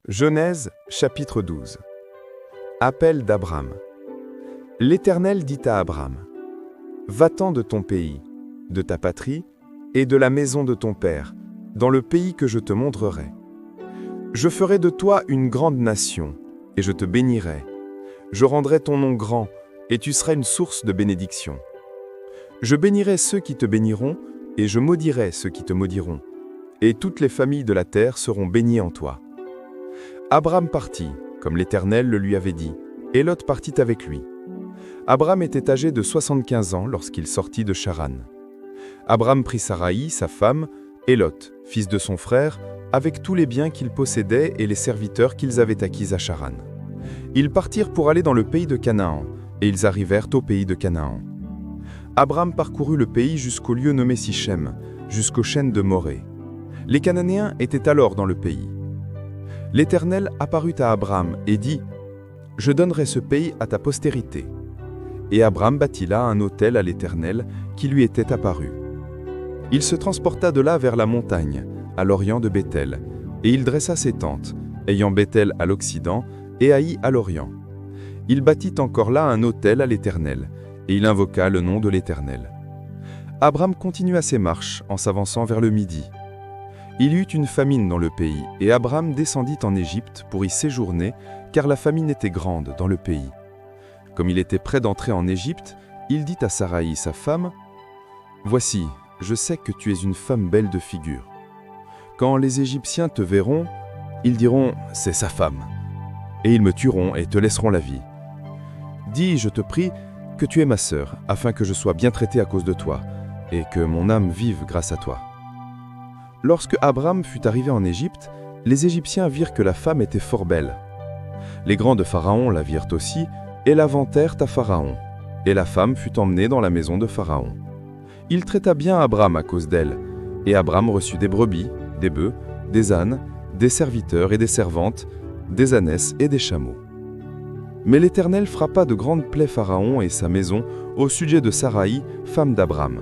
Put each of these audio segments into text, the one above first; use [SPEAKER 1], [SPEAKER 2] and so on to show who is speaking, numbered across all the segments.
[SPEAKER 1] Genèse, chapitre 12. Appel d'Abram. L'Éternel dit à Abram, « Va-t'en de ton pays, de ta patrie et de la maison de ton père, dans le pays que je te montrerai. Je ferai de toi une grande nation, et je te bénirai. Je rendrai ton nom grand, et tu seras une source de bénédiction. Je bénirai ceux qui te béniront, et je maudirai ceux qui te maudiront. Et toutes les familles de la terre seront bénies en toi. » Abram partit, comme l'Éternel le lui avait dit, et Lot partit avec lui. Abram était âgé de 75 ans lorsqu'il sortit de Charan. Abram prit Saraï, sa femme, et Lot, fils de son frère, avec tous les biens qu'ils possédaient et les serviteurs qu'ils avaient acquis à Charan. Ils partirent pour aller dans le pays de Canaan, et ils arrivèrent au pays de Canaan. Abram parcourut le pays jusqu'au lieu nommé Sichem, jusqu'aux chênes de Morée. Les Cananéens étaient alors dans le pays. L'Éternel apparut à Abram et dit, « Je donnerai ce pays à ta postérité. » Et Abram bâtit là un autel à l'Éternel qui lui était apparu. Il se transporta de là vers la montagne, à l'orient de Béthel, et il dressa ses tentes, ayant Béthel à l'occident et Haï à l'orient. Il bâtit encore là un autel à l'Éternel, et il invoqua le nom de l'Éternel. Abram continua ses marches en s'avançant vers le midi. Il y eut une famine dans le pays, et Abram descendit en Égypte pour y séjourner, car la famine était grande dans le pays. Comme il était près d'entrer en Égypte, il dit à Saraï, sa femme, « Voici, je sais que tu es une femme belle de figure. Quand les Égyptiens te verront, ils diront, c'est sa femme, et ils me tueront et te laisseront la vie. Dis, je te prie, que tu es ma sœur, afin que je sois bien traité à cause de toi, et que mon âme vive grâce à toi. » Lorsque Abram fut arrivé en Égypte, les Égyptiens virent que la femme était fort belle. Les grands de Pharaon la virent aussi, et la vantèrent à Pharaon. Et la femme fut emmenée dans la maison de Pharaon. Il traita bien Abram à cause d'elle, et Abram reçut des brebis, des bœufs, des ânes, des serviteurs et des servantes, des ânesses et des chameaux. Mais l'Éternel frappa de grandes plaies Pharaon et sa maison au sujet de Saraï, femme d'Abram.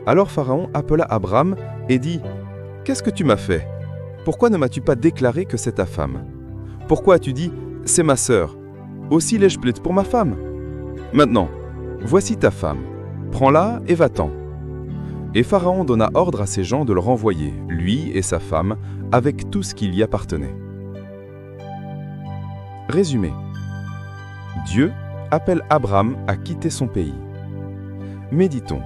[SPEAKER 1] Alors Pharaon appela Abram et dit, « Qu'est-ce que tu m'as fait? Pourquoi ne m'as-tu pas déclaré que c'est ta femme? Pourquoi as-tu dit, c'est ma sœur? Aussi l'ai-je plaide pour ma femme? Maintenant, voici ta femme. Prends-la et va-t'en. » Et Pharaon donna ordre à ses gens de le renvoyer, lui et sa femme, avec tout ce qui y appartenait. Résumé. Dieu appelle Abram à quitter son pays. Méditons.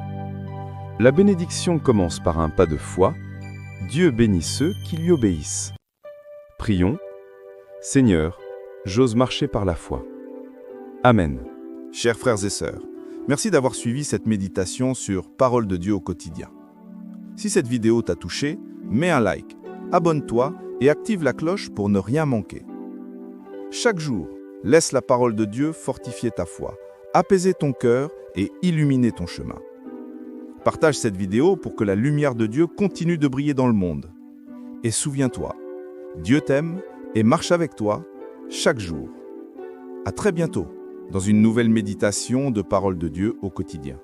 [SPEAKER 1] La bénédiction commence par un pas de foi. Dieu bénit ceux qui lui obéissent. Prions. Seigneur, j'ose marcher par la foi. Amen.
[SPEAKER 2] Chers frères et sœurs, merci d'avoir suivi cette méditation sur Parole de Dieu au quotidien. Si cette vidéo t'a touché, mets un like, abonne-toi et active la cloche pour ne rien manquer. Chaque jour, laisse la parole de Dieu fortifier ta foi, apaiser ton cœur et illuminer ton chemin. Partage cette vidéo pour que la lumière de Dieu continue de briller dans le monde. Et souviens-toi, Dieu t'aime et marche avec toi chaque jour. À très bientôt dans une nouvelle méditation de Parole de Dieu au quotidien.